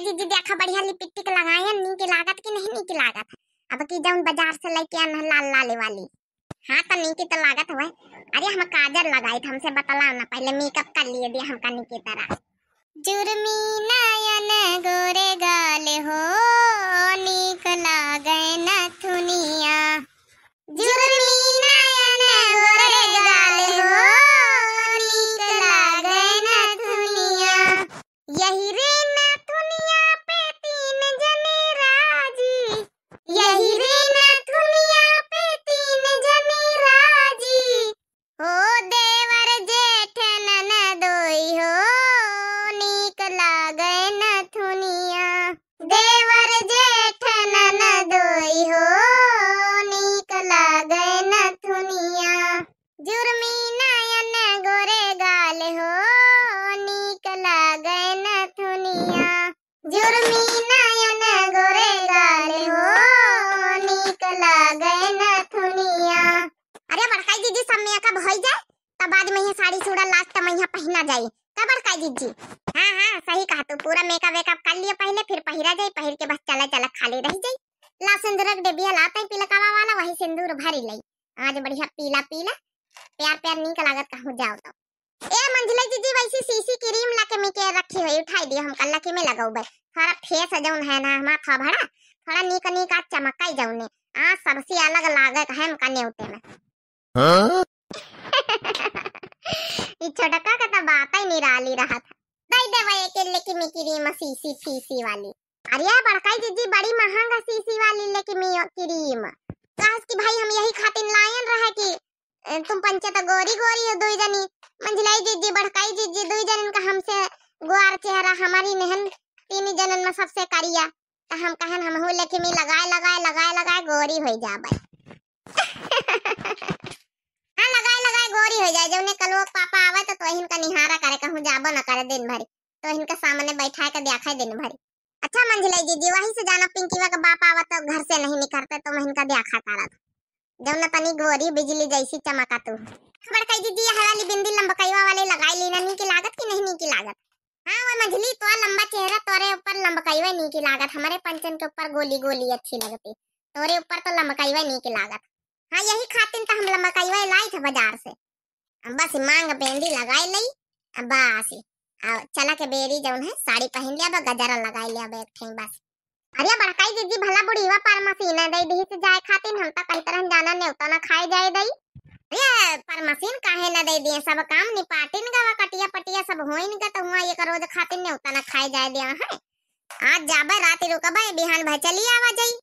दीदी देखा बढ़िया लिपस्टिक लगाए नी की लागत की नहीं नी की लागत। अब की जाऊन बाजार से लेके आना लाल लाल वाली। हाँ तो नी की तो लागत हुआ। अरे हम काजल लगाई थे, हमसे बतला ना पहले मेकअप कर लिए दिया हमका नी की तरह। जुर्मी नयन गोरे गाल हो नीक लागे नथुनिया। जुर्मी नयन गोरे गाल हो नीक लागे नथुनिया। यही रे नथुनिया पे तीन जने राजी। यही रे नथुनिया पे तीन जने राजी। हो देवर जेठ ननदोई हो नीक लागे नथुनिया। देवर जेठ ननदोई हो नीक लागे नथुनिया। जुर्मी नयन गोरे गाल हो नीक लागे नथुनिया। जुर्मी नयन गोरे गाल हो नीक लागे नथुनिया। अरे बड़काई दीदी सब मेकअप हो जाए तब बाद में ये साड़ी चूड़ा लास्ट में यहाँ पहना जाए का बड़काई दीदी। हाँ हाँ सही कहा तू, पूरा मेकअप वेकअप कर लिया पहले फिर पहिरा जाए, पहिर के बस चला चला खाली रह जाए। ला सिंदूर डेबिया लाते हैं पीला कावा वाला वही सिंदूर भरी लई। आज बढ़िया पीला पीला प्यार प्यार नीक लागत कहूँ जाओ तो। ए मंजुला दीदी वैसी सीसी क्रीम लाके मिके रखी हुई उठाई दियो हम कल्ला के में लगाऊ बे। थोड़ा फेस जौन है ना हमारा था भड़ा थोड़ा नीक नीक आज चमकाई जौने आ सबसे अलग लागत है हमका नेवते में। ये छोटा का तो बात ही निराली रहा था। दई दे भाई के लेके मी क्रीम सीसी फीसी वाली। अरे यार बड़काई दीदी बड़ी महंगा सीसी वाली लेके मी क्रीम। काश कि भाई हम यही खातिर लायन रहा कि तुम पंचायत गोरी गोरी हो दुई जनी। मंझलाई दीदी बड़काई दीदी दुई जनन का हमसे गोर चेहरा हमारी नहन तीन जनन में सबसे करिया तो हम कहन हम हो लेके मी लगाए लगाए लगाए लगाए गोरी हो जाबे। हाँ लगाए लगाए गोरी हो जाए जौने कल वो पापा आवे तो इनका निहारा करे कहूँ जाबो न करे दिन भरी तो इनका सामने बैठाए के दिखाए दिन भरी। अच्छा मंझलाई दीदी वहीं से जाना पिंकीवा का बाप आवा तो घर से नहीं निकलते तो मैं इनका देखा करा जौन तनी गोरी बिजली जैसी चमका तू। बड़काई दीदी हवाली बिंदी लंबकईवा वाले लगाई ली नी की लागत की नहीं नी की लागत। हाँ वो मंझली तो लंबा चेहरा तोरे ऊपर लंबकईवा नी की लागत, हमारे पंचन के ऊपर गोली गोली अच्छी लगती तोरे ऊपर तो लंबकईवा नी की लागत। हाँ यही खातिर तो हम लंबकईवा लाई थे बाजार से। बस मांग बेंदी लगाई लई बस चला के बेरी जौन है साड़ी पहन लिया गजरा लगाई लिया एक ठे बस। अरे बड़काई दीदी भला बुढ़ीवा पर मशीन दई दी से जाए खातिर हम तो कहीं तरह जाना नेवता ना खाए जाए दई। अरे पर मशीन काहे ना दे दिए सब काम निपाटिन गवा कटिया पटिया सब होइन ग तो हुआ एक रोज खातिर नेवता ना खाए जाए दिया है। आज जाबे रात रुकबे बिहान भाई चली आवा जाई।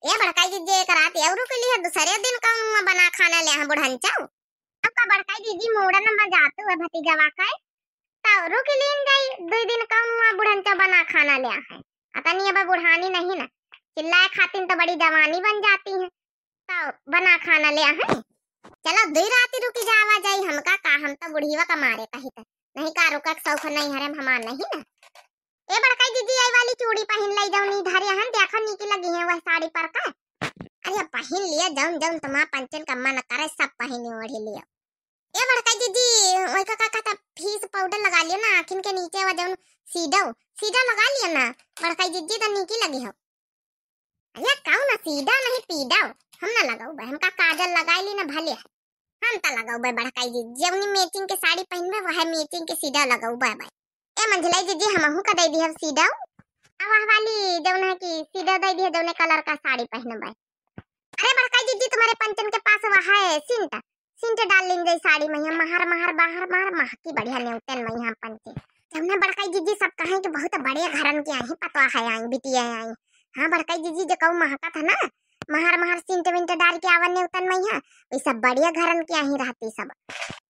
ए बड़काई दीदी एक रात और के लिए दूसरे दिन का बना खाना ले बुढ़ंचा। अब का बड़काई दीदी मोड़ा नंबर जाते हुए भतीजा वाका तावरो के लिए गई दो दिन का बुढ़ंचा बना खाना ले है। आता नहीं अब बुढ़ानी नहीं ना चिल्लाए खातिर तो बड़ी जवानी बन जाती है तो बना खाना ले है। चलो दो रात रुकी जावा जाई हमका का हम तो बुढ़ीवा का मारे कही तक नहीं का रुका शौक नहीं हरे हमार नहीं ना। ए बड़काई दीदी आई वाली चूड़ी पहन लाई जाऊनी धर यहाँ देखा नीकी लगी है वह साड़ी पर का। अरे पहन लिया जौन जौन तुम्हारा पंचन का मन करे सब पहने ओढ़े लिया। ए बड़काई दीदी ओई का कहता फीस पाउडर लगा लियो ना आखिन के नीचे वा जौन सीधा सीधा लगा लियो ना बड़काई दीदी तो नीकी लगी हो। अरे काऊ ना सीधा नहीं पीड़ा हम ना लगाऊ भाई हमका काजल लगाई ली ना भले हम तो लगाऊ भाई बड़काई दीदी जौनी मैचिंग के साड़ी पहनबे वह मैचिंग के सीधा लगाऊ भाई भाई। ए मंझलाई दीदी हमहू का दे दी है सीधा अब वाली जौन है कि सीधा दे दी है जौने कलर का साड़ी पहनबे। अरे बड़काई दीदी तुम्हारे पंचन के पास वह है सिंट सिंट डाल लें गई साड़ी में महर महर बाहर बाहर महकी बढ़िया नेवतन में यहाँ पंचे हमने बड़काई दीदी सब कहे कि बहुत बड़े घरन के आई पता है आई बिटिया आई। हाँ बड़काई दीदी जो कहूँ महका था ना महर महर सिंट विंट डाल के आवन नेवतन में यहाँ वही सब बढ़िया घरन के आई रहती सब।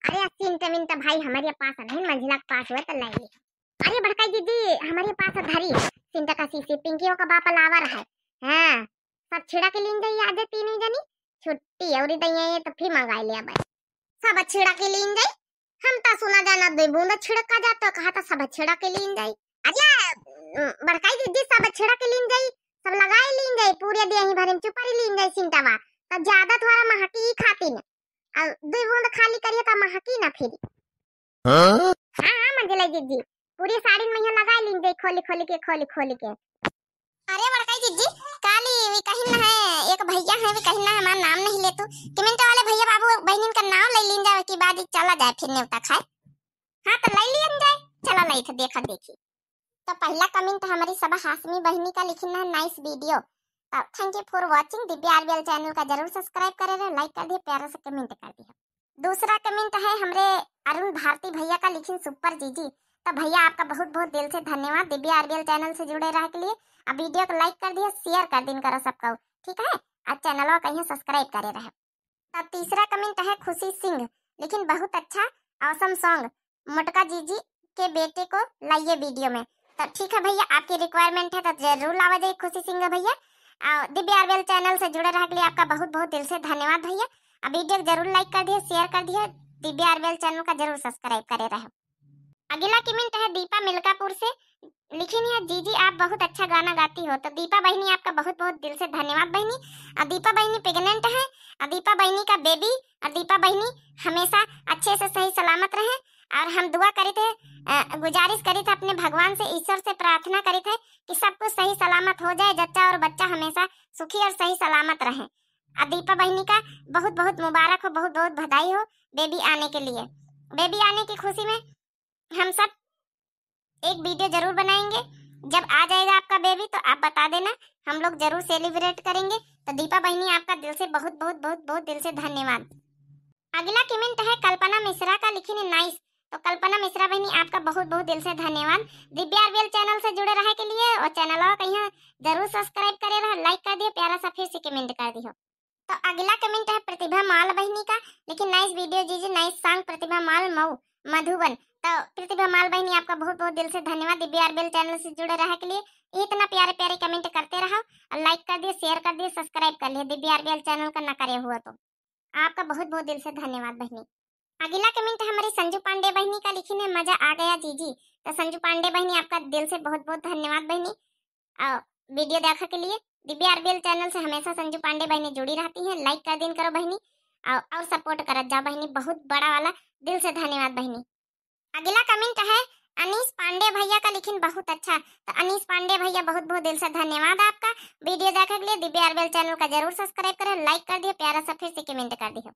अरे सिंट विंट भाई हमारे पास नहीं मंझिला के पास हुआ तो लाई ली। अरे बड़काई दीदी हमारे पास धरी सिंट का सीसी पिंकियों का बाप लावर है। हाँ सब छिड़ा के लीन गई आज तीनों जनी छुट्टी और दई तो फिर मंगाई लिया भाई सब छिड़ा के लीन गई। हम तो सुना जाना दो बूंद छिड़का जाता कहा था सब छिड़ा के लीन गई। अरे बड़काई दीदी सब छिड़ा के लीन गई सब लगाए लीन गई पूरे देही भरे चुपरी लीन गई सिंटावा तो ज्यादा थोड़ा महकी ही खाती न अब दो बूंद खाली करिए तो महकी ना फिर। हाँ हाँ मंजिला दीदी पूरी साड़ी में यहाँ लगा ली दे खोली खोली के। अरे बड़काई जीजी काली वी कहीं ना है एक भैया है वी कहीं ना हमारा नाम नहीं ले तू कमेंट वाले भैया बाबू बहनिन का नाम ले लीन जाए की बाद चला जाए फिर नेवता खाए। हां तो ले लियन जाए चला नहीं था देखा देखी। तो पहला कमेंट हमारी सब हाशमी बहनी का लिखना है nice video. Thank you for watching. Divya RBL channel का जरूर सब्सक्राइब करे रहे, लाइक कर दिए, प्यारा सा कमेंट कर दिया। दूसरा कमेंट है हमरे अरुण भारती भैया का लिखिन सुपर जीजी। तो भैया आपका बहुत बहुत दिल से धन्यवाद दिव्या आरबीएल चैनल से जुड़े रहे के लिए। अब वीडियो को लाइक कर दिया, शेयर कर दिन करो सबका, ठीक है। आज चैनल को कहीं सब्सक्राइब करे रहे। तब तीसरा कमेंट है खुशी सिंह लेकिन बहुत अच्छा ऑसम सॉन्ग मोटका जीजी के बेटे को लाइए वीडियो में। तो ठीक है भैया आपकी रिक्वायरमेंट है तो जरूर लावा जाए खुशी सिंह भैया। दिव्या आरबीएल चैनल से जुड़े रहे के लिए आपका बहुत बहुत दिल से धन्यवाद भैया। अब वीडियो जरूर लाइक कर दिए, शेयर कर दिए, दिव्या आरबीएल चैनल का जरूर सब्सक्राइब करे रहे। अगला कमेंट है दीपा मिल्कापुर से लिखी है जीजी आप बहुत अच्छा गाना गाती हो। तो दीपा बहनी आपका बहुत बहुत दिल से धन्यवाद बहनी। दीपा बहनी प्रेग्नेंट है, दीपा बहनी का बेबी और दीपा बहनी हमेशा अच्छे से सही सलामत रहे। और हम दुआ करे थे, गुजारिश करी थे अपने भगवान से, ईश्वर से प्रार्थना करी थे कि सब कुछ सही सलामत हो जाए, जच्चा और बच्चा हमेशा सुखी और सही सलामत रहे। दीपा बहनी का बहुत बहुत मुबारक हो, बहुत बहुत बधाई हो बेबी आने के लिए। बेबी आने की खुशी में हम सब एक वीडियो जरूर बनाएंगे। जब आ जाएगा आपका बेबी तो आप बता देना, हम लोग जरूर सेलिब्रेट करेंगे। तो दीपा बहनी आपका दिल से बहुत बहुत बहुत बहुत दिल से धन्यवाद। अगला कमेंट है कल्पना मिश्रा का लिखी है नाइस। तो कल्पना मिश्रा बहनी आपका बहुत बहुत दिल से धन्यवाद दिव्या आरबीएल चैनल से जुड़े रहे के लिए। और चैनल को कहीं जरूर सब्सक्राइब करे रहे, लाइक कर दिए, प्यारा सा फिर से कमेंट कर दियो। तो अगला कमेंट है प्रतिभा माल बहनी का लेकिन नाइस वीडियो जीजी, नाइस सॉन्ग प्रतिभा माल मऊ मधुबन। तो प्रतिभा माल बहनी आपका बहुत बहुत दिल से धन्यवाद दिव्या आरबीएल चैनल से जुड़े रहे के लिए। इतना प्यारे प्यारे कमेंट करते रहो और लाइक कर दिए, शेयर कर दिए, सब्सक्राइब कर लिए दिव्या आरबीएल चैनल का न करे हुआ तो आपका बहुत बहुत दिल से धन्यवाद बहनी। अगला कमेंट हमारी संजू पांडे बहनी का लिखी है मजा आ गया जीजी। तो संजू पांडे बहनी आपका दिल से बहुत बहुत धन्यवाद बहनी वीडियो देखा के लिए। दिव्या आरबीएल चैनल से हमेशा संजू पांडे बहनी जुड़ी रहती है, लाइक कर दिन करो बहनी और सपोर्ट करत जाओ बहनी, बहुत बड़ा वाला दिल से धन्यवाद बहनी। अगला कमेंट है अनीस पांडे भैया का लिखिन बहुत अच्छा। तो अनीस पांडे भैया बहुत बहुत दिल से धन्यवाद आपका वीडियो देखने के लिए। दिव्या आरबीएल चैनल का जरूर सब्सक्राइब करें, लाइक कर दिए, प्यारा सा फिर से कमेंट कर दियो।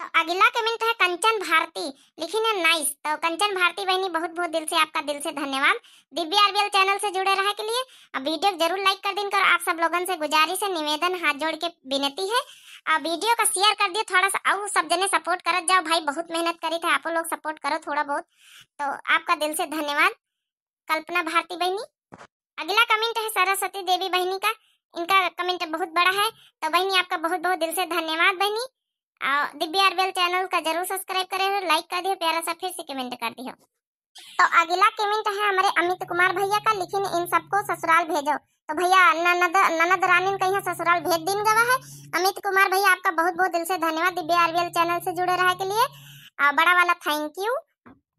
तो अगला कमेंट है कंचन भारती लिखी है नाइस। तो कंचन भारती बहनी बहुत बहुत दिल से आपका दिल से धन्यवाद दिव्या आरबीएल चैनल से जुड़े रहे के लिए। अब वीडियो जरूर लाइक कर दिन कर, आप सब लोगों से गुजारिश है, निवेदन, हाथ जोड़ के विनती है अब वीडियो का शेयर कर दिए, थोड़ा सा और सब जने सपोर्ट करत जाओ भाई, बहुत मेहनत करी थे, आप लोग सपोर्ट करो थोड़ा बहुत। तो आपका दिल से धन्यवाद कल्पना भारती बहनी। अगला कमेंट है सरस्वती देवी बहनी का, इनका कमेंट बहुत बड़ा है। तो बहनी आपका बहुत बहुत दिल से धन्यवाद बहनी। दिव्या आरबीएल चैनल का जरूर सब्सक्राइब करे, लाइक कर दियो, प्यारा सा फिर से कमेंट कर दियो। तो अगला कमेंट है हमारे अमित कुमार भैया का, लेकिन इन सबको ससुराल भेजो। तो भैया ननद रानी कहीं ससुराल भेज दिन गवा है। अमित कुमार भैया आपका बहुत बहुत दिल से धन्यवाद दिव्या आरबीएल चैनल से जुड़े रहे के लिए, बड़ा वाला थैंक यू।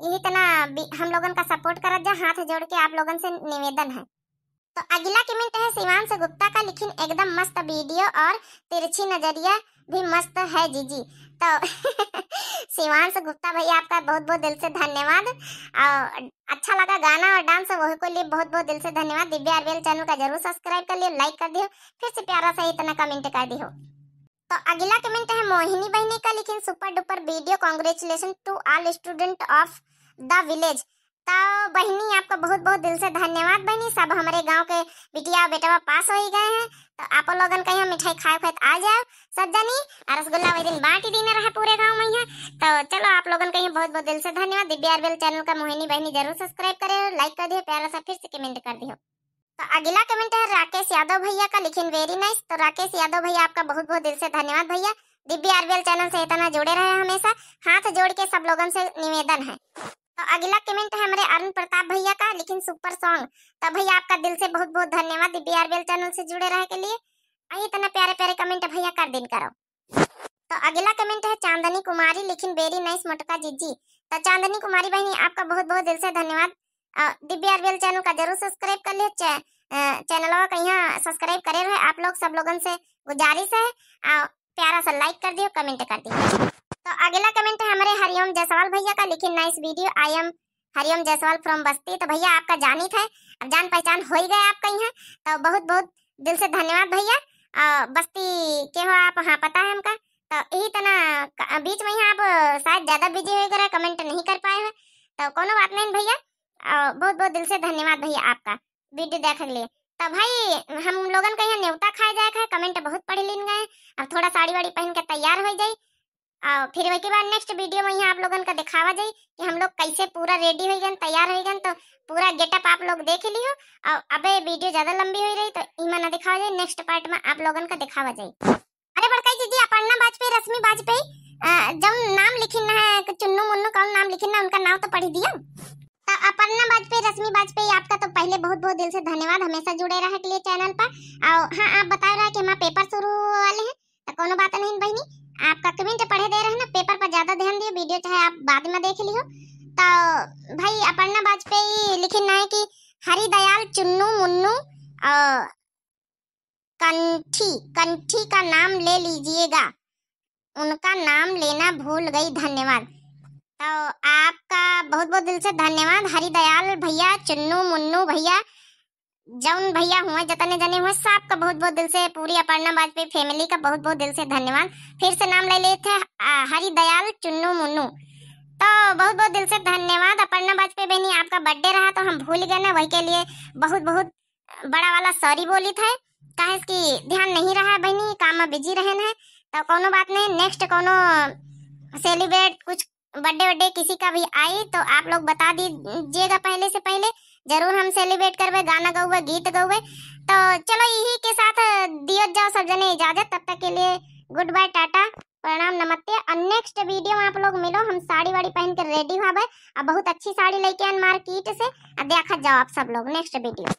यही तना हम लोगन का सपोर्ट कर जा, हाथ जोड़ के आप लोगन से निवेदन है। तो अगला कमेंट है शिवांश गुप्ता का, लेकिन एकदम मस्त वीडियो और तिरछी नजरिया भी मस्त है जीजी। तो शिवांश गुप्ता भैया आपका बहुत बहुत दिल से धन्यवाद। और अच्छा लगा गाना और डांस, वही को लिए बहुत बहुत दिल से धन्यवाद। दिव्या आरबीएल चैनल का जरूर सब्सक्राइब कर लियो, लाइक कर दियो, फिर से प्यारा सा इतना कमेंट कर दियो। तो अगला कमेंट है मोहिनी बहनी का, लेकिन super duper video, congratulation to all student of the village. तो बहनी आपका बहुत बहुत दिल से धन्यवाद बहनी। सब हमारे गांव के बिटिया बेटा पास हो ही गए हैं, तो आप लोगन कहीं मिठाई खाए खाए आ जाओ सब जनी, रसगुल्ला वही दिन बांट ही देना रहा पूरे गांव में यहाँ। तो चलो आप लोगन कहीं बहुत बहुत दिल से धन्यवाद। दिव्या आरबीएल चैनल का मोहिनी बहनी जरूर सब्सक्राइब करे, लाइक कर दियो, प्यारा सा फिर से कमेंट कर दियो। तो अगला कमेंट है राकेश यादव भैया का, लेकिन वेरी नाइस। तो राकेश यादव भैया आपका बहुत बहुत दिल से धन्यवाद भैया। दिव्या आरबीएल चैनल से इतना जुड़े रहे हमेशा, हाथ जोड़ के सब लोगन से निवेदन है। तो अगला कमेंट है हमारे अरुण प्रताप भैया का, लेकिन सुपर सॉन्ग। तो भैया आपका दिल से बहुत बहुत धन्यवाद दिव्या आरबीएल चैनल से जुड़े रहे के लिए। इतना प्यारे प्यारे कमेंट भैया कर दिन करो। तो अगला कमेंट है चांदनी कुमारी, लेकिन वेरी नाइस मोटका जीजी। तो चांदनी कुमारी बहनी आपका बहुत बहुत दिल से धन्यवाद। दिव्या आरबीएल चैनल का जरूर सब्सक्राइब कर लियो, चैनल कहीं सब्सक्राइब करे रहे आप लोग, सब लोगन से गुजारिश है, प्यारा सा लाइक कर दियो, कमेंट कर दियो। तो अगला कमेंट है हमारे हरिओम जायसवाल भैया का, लेकिन nice video, I am Hariom Jaiswal from बस्ती। तो भैया आपका जानी था, अब जान पहचान हो ही गए आपका यहाँ, तो बहुत बहुत दिल से धन्यवाद भैया। बस्ती के हो आप, हाँ पता है हमका। तो यही तना बीच में यहाँ आप शायद ज्यादा बिजी हो गए, कमेंट नहीं कर पाए हैं, तो कोनो बात नहीं भैया। बहुत बहुत दिल से धन्यवाद भैया आपका वीडियो देख के लिए। तो भाई हम लोगन का यहाँ न्योता खाए जाए है, कमेंट बहुत पढ़ लीन गए। अब थोड़ा साड़ी वाड़ी पहन के तैयार हो जाए, फिर वही के बाद नेक्स्ट वीडियो में यहाँ आप लोगन का दिखावा जाए कि हम लोग कैसे पूरा रेडी हो गए, तैयार हो गए। तो पूरा गेटअप आप लोग देख लियो। और अबे वीडियो ज्यादा लंबी हो रही तो इमा ना दिखावा जाए, नेक्स्ट पार्ट में आप लोगन का दिखावा जाए। अरे बड़काई जी, अपर्णा बाजपेयी, रश्मि बाजपेयी, जब नाम लिखिन है चुन्नू मुन्नू कौन नाम लिखिन ना, उनका नाम तो पढ़ी दिया। तो अपर्णा बाजपेयी, रश्मि बाजपेयी, आपका तो पहले बहुत बहुत दिल से धन्यवाद हमेशा जुड़े रहे के लिए चैनल पर। और हाँ आप बता रहे कि हमारे पेपर शुरू वाले हैं, तो कोनो बात नहीं बहनी, आपका कमेंट पढ़े दे रहे हैं ना, पेपर पर ज्यादा ध्यान दियो, वीडियो चाहे आप बाद में देख लियो। तो भाई अपर्णा बाजपेयी लिखिन है कि हरिदयाल चुन्नू मुन्नू कंठी कंठी का नाम ले लीजिएगा, उनका नाम लेना भूल गई, धन्यवाद। तो आपका बहुत बहुत दिल से धन्यवाद हरिदयाल भैया, चुन्नू मुन्नू भैया, जौन भैया हुए जितने जने हुए सबका बहुत बहुत दिल से, पूरी अपर्णा बाजपेयी फैमिली का बहुत बहुत दिल से धन्यवाद। फिर से नाम ले लेते हरिदयाल चुन्नू मुन्नू। तो बहुत बहुत दिल से धन्यवाद अपर्णा बाजपेयी बहनी, आपका बर्थडे रहा तो हम भूल गए ना, वही के लिए बहुत बहुत बड़ा वाला सॉरी बोली था, काहे कि ध्यान नहीं रहा बहनी, काम में बिजी रहे हैं। तो कोनो बात नहीं, नेक्स्ट कोनो सेलिब्रेट कुछ बर्थडे किसी का भी आई तो आप लोग बता दीजिएगा पहले से पहले, जरूर हम सेलिब्रेट करवे, गाना गौवे, गीत गौवे। तो चलो यही के साथ दियो जाओ सब जने इजाजत, तब तक के लिए गुड बाय, टाटा, प्रणाम, नमस्ते। और नेक्स्ट वीडियो में आप लोग मिलो, हम साड़ी वाड़ी पहन कर रेडी हुआ, और बहुत अच्छी साड़ी लेके आन मार्केट से, देखा जाओ आप सब लोग नेक्स्ट वीडियो।